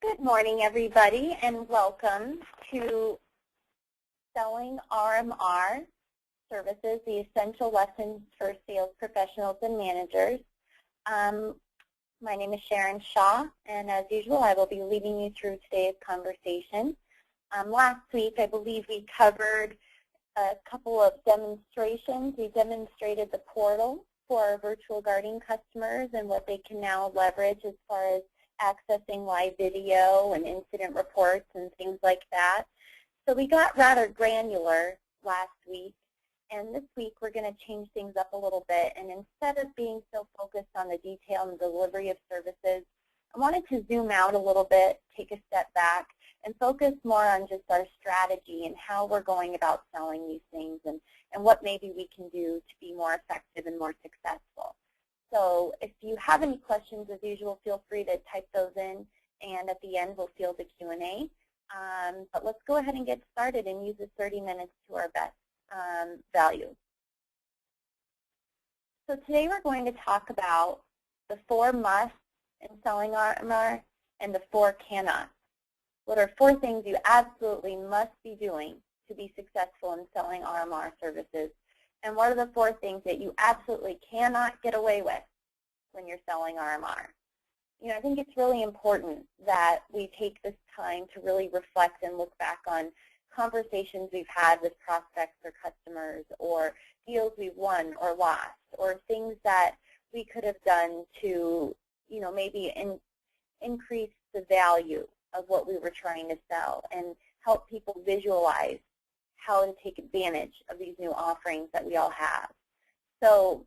Good morning, everybody, and welcome to Selling RMR Services, the Essential Lessons for Sales Professionals and Managers. My name is Sharon Shaw, and as usual, I will be leading you through today's conversation. Last week, I believe we covered a couple of demonstrations. We demonstrated the portal for our virtual guarding customers and what they can now leverage as far as accessing live video and incident reports and things like that. So we got rather granular last week, and this week we're going to change things up a little bit. And instead of being so focused on the detail and delivery of services, I wanted to zoom out a little bit, take a step back, and focus more on just our strategy and how we're going about selling these things and what maybe we can do to be more effective and more successful. So if you have any questions, as usual, feel free to type those in, and at the end we'll field the Q&A. But let's go ahead and get started and use this 30 minutes to our best value. So today we're going to talk about the 4 musts in selling RMR and the 4 cannots. What are 4 things you absolutely must be doing to be successful in selling RMR services? And what are the 4 things that you absolutely cannot get away with when you're selling RMR? You know, I think it's really important that we take this time to really reflect and look back on conversations we've had with prospects or customers, or deals we've won or lost, or things that we could have done to, you know, maybe increase the value of what we were trying to sell and help people visualize how to take advantage of these new offerings that we all have. So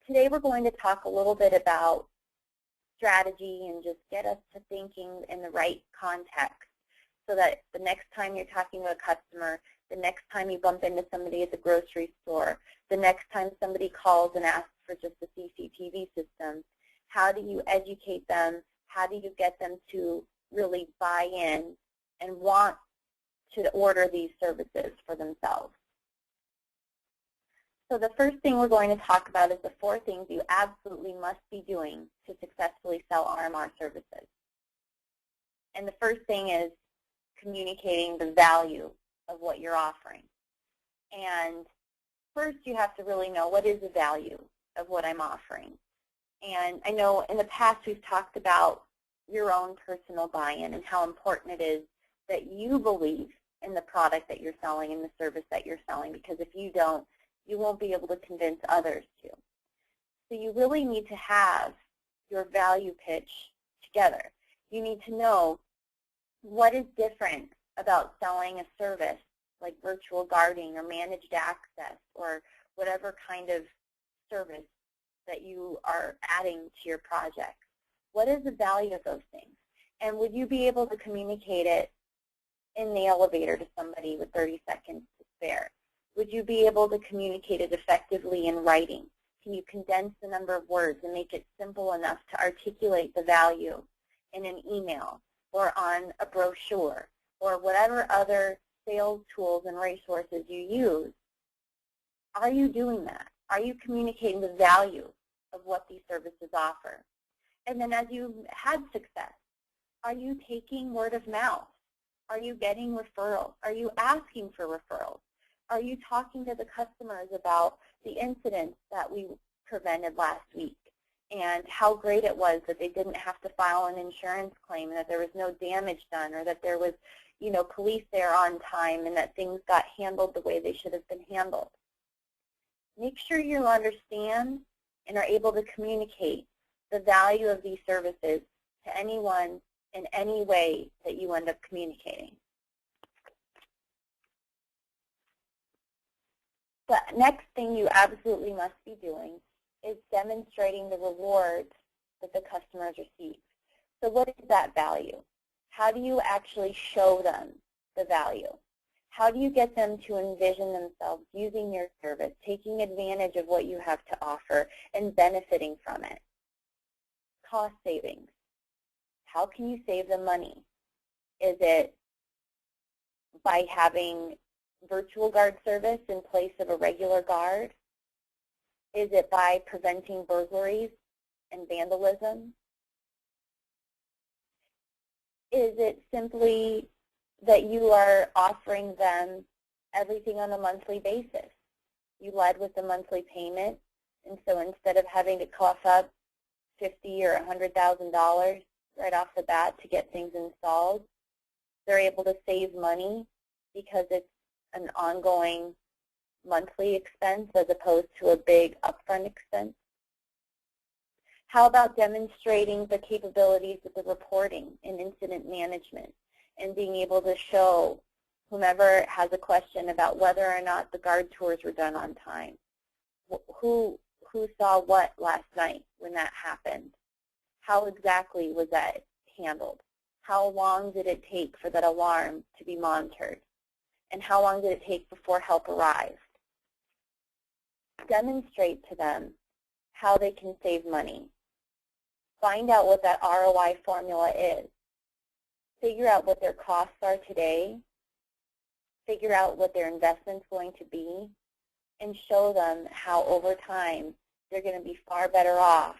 today we're going to talk a little bit about strategy and just get us to thinking in the right context so that the next time you're talking to a customer, the next time you bump into somebody at the grocery store, the next time somebody calls and asks for just a CCTV system, how do you educate them? How do you get them to really buy in and want to order these services for themselves? So the first thing we're going to talk about is the 4 things you absolutely must be doing to successfully sell RMR services. And the first thing is communicating the value of what you're offering. And first you have to really know, what is the value of what I'm offering? And I know in the past we've talked about your own personal buy-in and how important it is that you believe in the product that you're selling and the service that you're selling, because if you don't, you won't be able to convince others to. So you really need to have your value pitch together. You need to know what is different about selling a service like virtual guarding or managed access or whatever kind of service that you are adding to your project. What is the value of those things? And would you be able to communicate it in the elevator to somebody with 30 seconds to spare? Would you be able to communicate it effectively in writing? Can you condense the number of words and make it simple enough to articulate the value in an email or on a brochure or whatever other sales tools and resources you use? Are you doing that? Are you communicating the value of what these services offer? And then as you had success, are you taking word of mouth? Are you getting referrals? Are you asking for referrals? Are you talking to the customers about the incidents that we prevented last week and how great it was that they didn't have to file an insurance claim and that there was no damage done, or that there was, you know, police there on time and that things got handled the way they should have been handled? Make sure you understand and are able to communicate the value of these services to anyone in any way that you end up communicating. The next thing you absolutely must be doing is demonstrating the rewards that the customers receive. So what is that value? How do you actually show them the value? How do you get them to envision themselves using your service, taking advantage of what you have to offer, and benefiting from it? Cost savings. How can you save them money? Is it by having virtual guard service in place of a regular guard? Is it by preventing burglaries and vandalism? Is it simply that you are offering them everything on a monthly basis? You led with the monthly payment, and so instead of having to cough up $50,000 or $100,000 right off the bat to get things installed, they're able to save money because it's an ongoing monthly expense as opposed to a big upfront expense. How about demonstrating the capabilities of the reporting and incident management and being able to show whomever has a question about whether or not the guard tours were done on time? Who saw what last night when that happened? How exactly was that handled? How long did it take for that alarm to be monitored? And how long did it take before help arrived? Demonstrate to them how they can save money. Find out what that ROI formula is. Figure out what their costs are today. Figure out what their investment's going to be, and show them how over time they're going to be far better off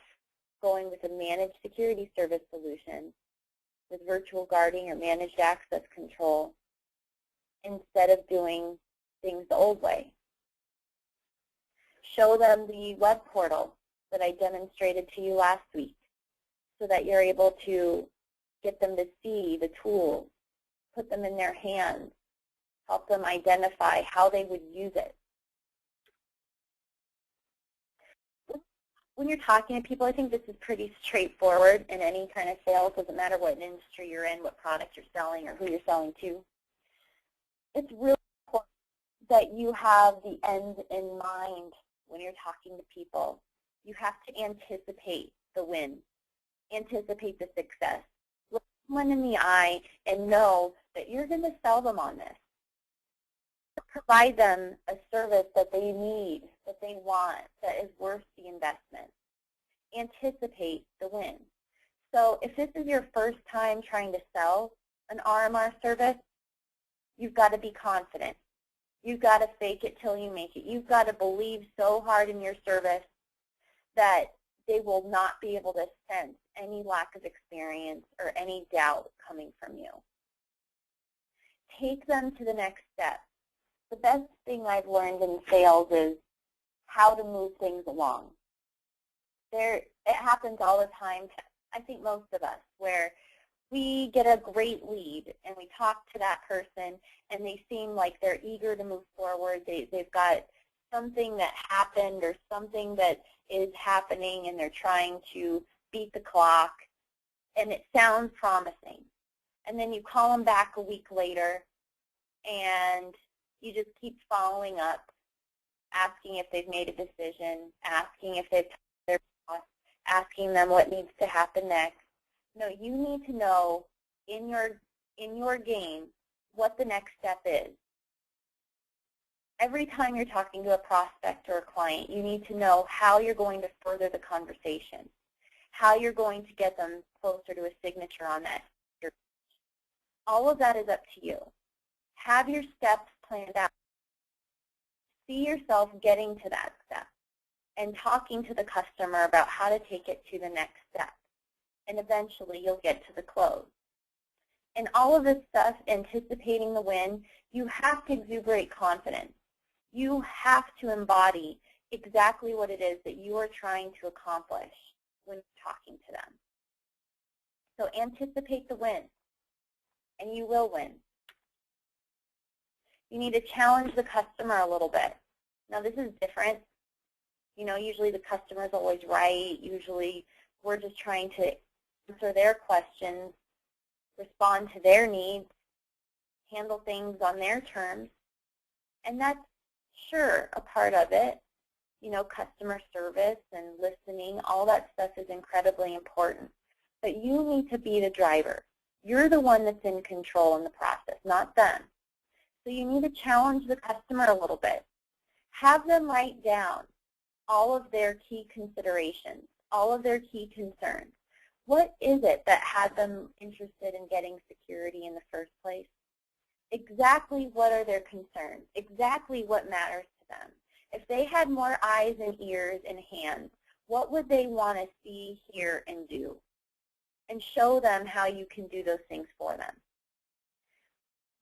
going with a managed security service solution with virtual guarding or managed access control instead of doing things the old way. Show them the web portal that I demonstrated to you last week so that you're able to get them to see the tools, put them in their hands, help them identify how they would use it. When you're talking to people, I think this is pretty straightforward in any kind of sales. Doesn't matter what industry you're in, what product you're selling, or who you're selling to. It's really important that you have the end in mind when you're talking to people. You have to anticipate the win, anticipate the success. Look someone in the eye and know that you're going to sell them on this. Provide them a service that they need, that they want, that is worth the investment. Anticipate the win. So if this is your first time trying to sell an RMR service, you've got to be confident. You've got to fake it till you make it. You've got to believe so hard in your service that they will not be able to sense any lack of experience or any doubt coming from you. Take them to the next step. The best thing I've learned in sales is how to move things along. It happens all the time, I think most of us, where we get a great lead and we talk to that person and they seem like they're eager to move forward. They've got something that happened or something that is happening and they're trying to beat the clock, and it sounds promising. And then you call them back a week later and you just keep following up, asking if they've made a decision, asking if they've talked to their boss, asking them what needs to happen next. No, you need to know in your game what the next step is. Every time you're talking to a prospect or a client, you need to know how you're going to further the conversation, how you're going to get them closer to a signature on that. All of that is up to you. Have your steps planned out. See yourself getting to that step and talking to the customer about how to take it to the next step. And eventually you'll get to the close. And all of this stuff, anticipating the win, you have to exuberate confidence. You have to embody exactly what it is that you are trying to accomplish when talking to them. So anticipate the win, and you will win. You need to challenge the customer a little bit. Now this is different. You know, usually the customer is always right. Usually we're just trying to answer their questions, respond to their needs, handle things on their terms. And that's sure a part of it. You know, customer service and listening, all that stuff is incredibly important. But you need to be the driver. You're the one that's in control in the process, not them. So you need to challenge the customer a little bit. Have them write down all of their key considerations, all of their key concerns. What is it that had them interested in getting security in the first place? Exactly what are their concerns? Exactly what matters to them? If they had more eyes and ears and hands, what would they want to see, hear, and do? and show them how you can do those things for them.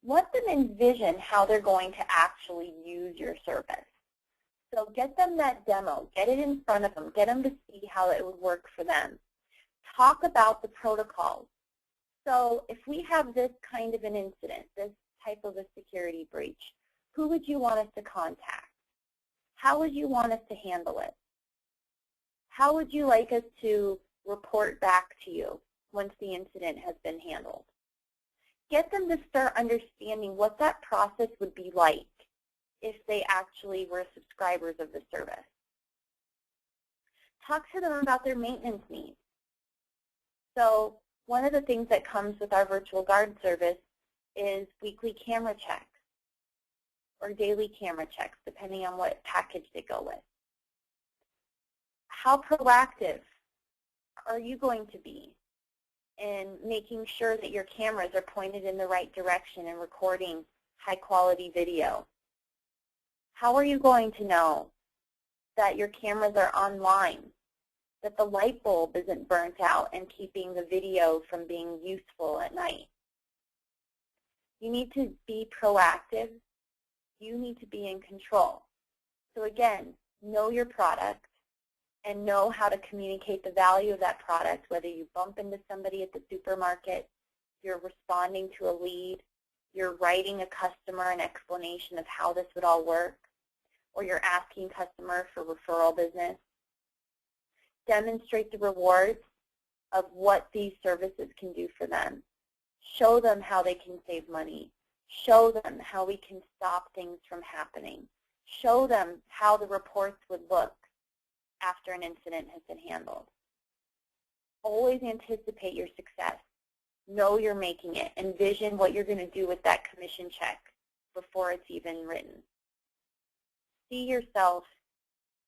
Let them envision how they're going to actually use your service. So get them that demo, get it in front of them, get them to see how it would work for them. Talk about the protocols. So if we have this kind of an incident, this type of a security breach, who would you want us to contact? How would you want us to handle it? How would you like us to report back to you once the incident has been handled? Get them to start understanding what that process would be like if they actually were subscribers of the service. Talk to them about their maintenance needs. So one of the things that comes with our virtual guard service is weekly camera checks or daily camera checks, depending on what package they go with. How proactive are you going to be in making sure that your cameras are pointed in the right direction and recording high-quality video? How are you going to know that your cameras are online, that the light bulb isn't burnt out and keeping the video from being useful at night? You need to be proactive. You need to be in control. So again, know your product and know how to communicate the value of that product, whether you bump into somebody at the supermarket, you're responding to a lead, you're writing a customer an explanation of how this would all work, or you're asking customer for referral business. Demonstrate the rewards of what these services can do for them. Show them how they can save money. Show them how we can stop things from happening. Show them how the reports would look after an incident has been handled. Always anticipate your success. Know you're making it. Envision what you're going to do with that commission check before it's even written. See yourself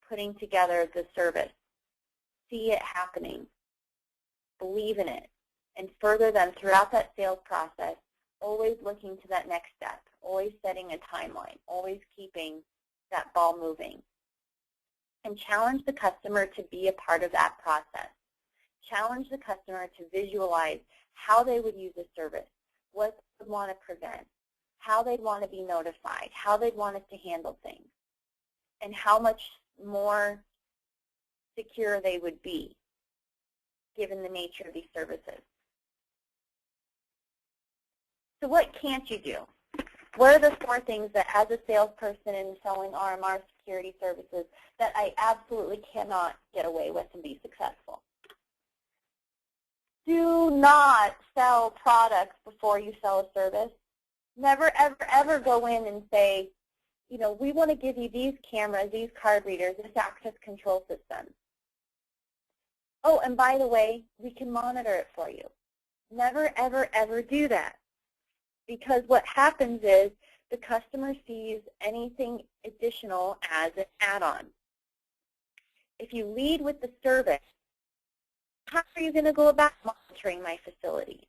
putting together the service. See it happening. Believe in it. And further them throughout that sales process, always looking to that next step, always setting a timeline, always keeping that ball moving. And challenge the customer to be a part of that process. Challenge the customer to visualize how they would use a service, what they would want to prevent, how they'd want to be notified, how they'd want us to handle things, and how much more secure they would be given the nature of these services. So what can't you do? What are the 4 things that as a salesperson in selling RMR security services that I absolutely cannot get away with and be successful? Do not sell products before you sell a service. Never, ever, ever go in and say, you know, we want to give you these cameras, these card readers, this access control system. Oh, and by the way, we can monitor it for you. Never, ever, ever do that. Because what happens is the customer sees anything additional as an add-on. If you lead with the service, how are you going to go about monitoring my facility?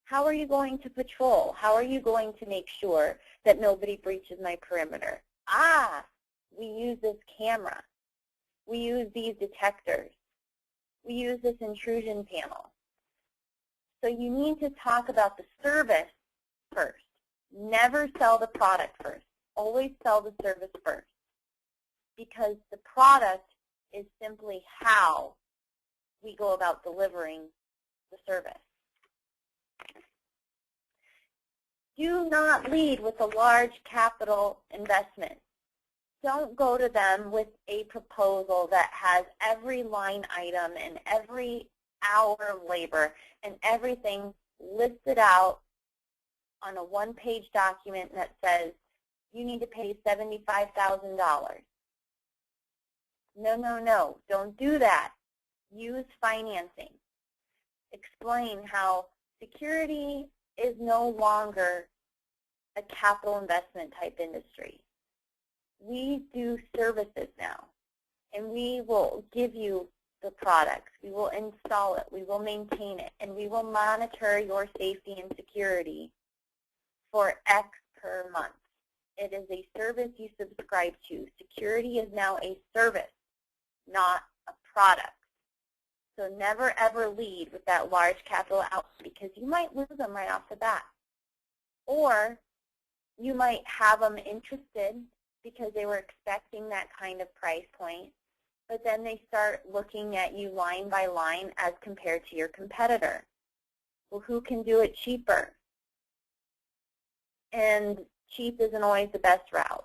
How are you going to patrol? How are you going to make sure that nobody breaches my perimeter? Ah, we use this camera. We use these detectors. We use this intrusion panel. So you need to talk about the service first. Never sell the product first. Always sell the service first. Because the product is simply how we go about delivering the service. Do not lead with a large capital investment. Don't go to them with a proposal that has every line item and every hour of labor and everything listed out on a 1-page document that says you need to pay $75,000. No, no, no. Don't do that. Use financing. Explain how security is no longer a capital investment type industry. We do services now, and we will give you the products. We will install it. We will maintain it, and we will monitor your safety and security for X per month. It is a service you subscribe to. Security is now a service, not a product. So never ever lead with that large capital outlay because you might lose them right off the bat. Or you might have them interested because they were expecting that kind of price point, but then they start looking at you line by line as compared to your competitor. Well, who can do it cheaper? And cheap isn't always the best route.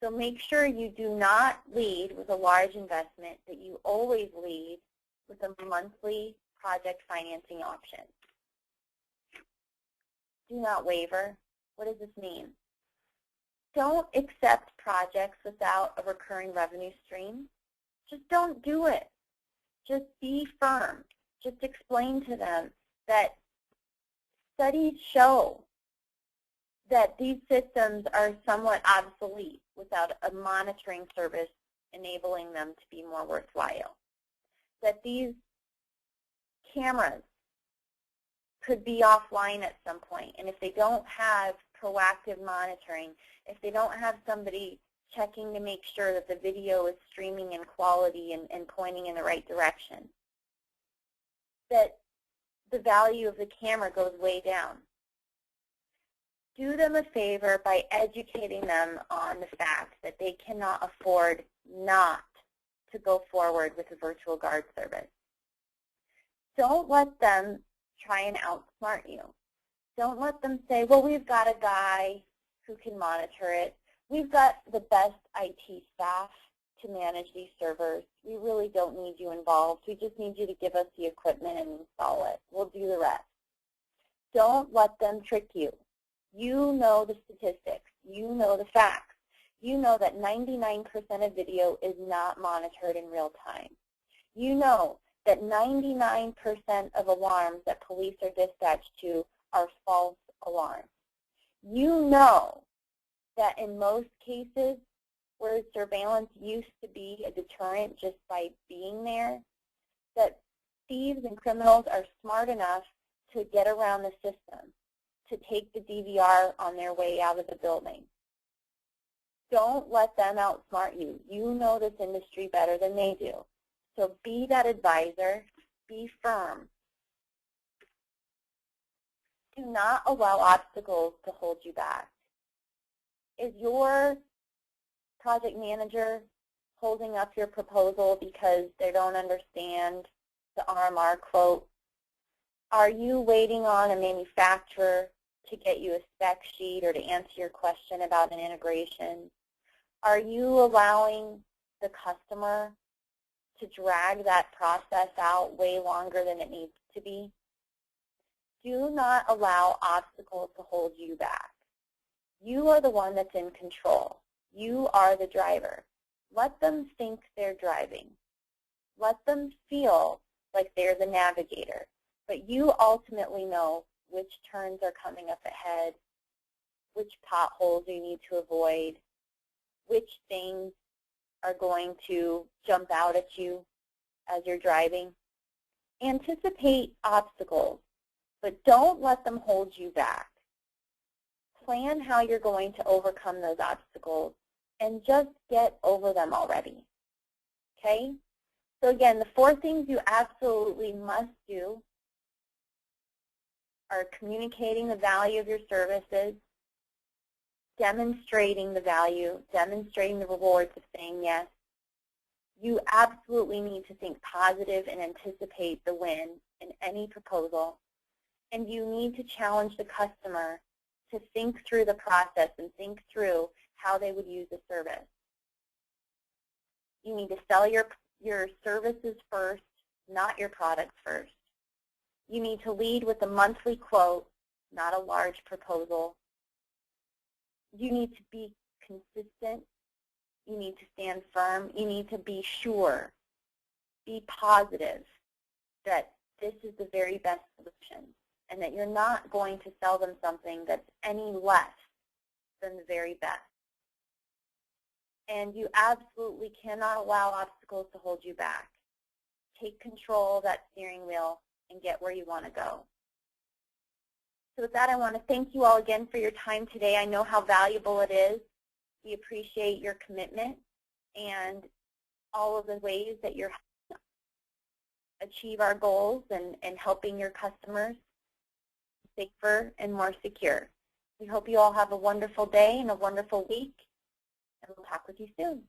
So make sure you do not lead with a large investment, that you always lead with a monthly project financing option. Do not waver. What does this mean? Don't accept projects without a recurring revenue stream. Just don't do it. Just be firm. Just explain to them that studies show that these systems are somewhat obsolete without a monitoring service enabling them to be more worthwhile. That these cameras could be offline at some point, and if they don't have proactive monitoring, if they don't have somebody checking to make sure that the video is streaming in quality and pointing in the right direction, that the value of the camera goes way down. Do them a favor by educating them on the fact that they cannot afford not to go forward with a virtual guard service. Don't let them try and outsmart you. Don't let them say, well, we've got a guy who can monitor it. We've got the best IT staff to manage these servers. We really don't need you involved. We just need you to give us the equipment and install it. We'll do the rest. Don't let them trick you. You know the statistics. You know the facts. You know that 99% of video is not monitored in real time. You know that 99% of alarms that police are dispatched to are false alarms. You know that in most cases where surveillance used to be a deterrent just by being there, that thieves and criminals are smart enough to get around the system, to take the DVR on their way out of the building. Don't let them outsmart you. You know this industry better than they do. So be that advisor. Be firm. Do not allow obstacles to hold you back. Is your project manager holding up your proposal because they don't understand the RMR quote? Are you waiting on a manufacturer to get you a spec sheet or to answer your question about an integration? Are you allowing the customer to drag that process out way longer than it needs to be? Do not allow obstacles to hold you back. You are the one that's in control. You are the driver. Let them think they're driving. Let them feel like they're the navigator. But you ultimately know which turns are coming up ahead, which potholes you need to avoid, which things are going to jump out at you as you're driving. Anticipate obstacles, but don't let them hold you back. Plan how you're going to overcome those obstacles and just get over them already. Okay? So again, the 4 things you absolutely must do are communicating the value of your services, demonstrating the value, demonstrating the rewards of saying yes. You absolutely need to think positive and anticipate the win in any proposal. And you need to challenge the customer to think through the process and think through how they would use the service. You need to sell your services first, not your products first. You need to lead with a monthly quote, not a large proposal. You need to be consistent. You need to stand firm. You need to be sure, be positive that this is the very best solution and that you're not going to sell them something that's any less than the very best. And you absolutely cannot allow obstacles to hold you back. Take control of that steering wheel and get where you want to go. So with that, I want to thank you all again for your time today. I know how valuable it is. We appreciate your commitment and all of the ways that you're achieve our goals and helping your customers safer and more secure. We hope you all have a wonderful day and a wonderful week, and we'll talk with you soon.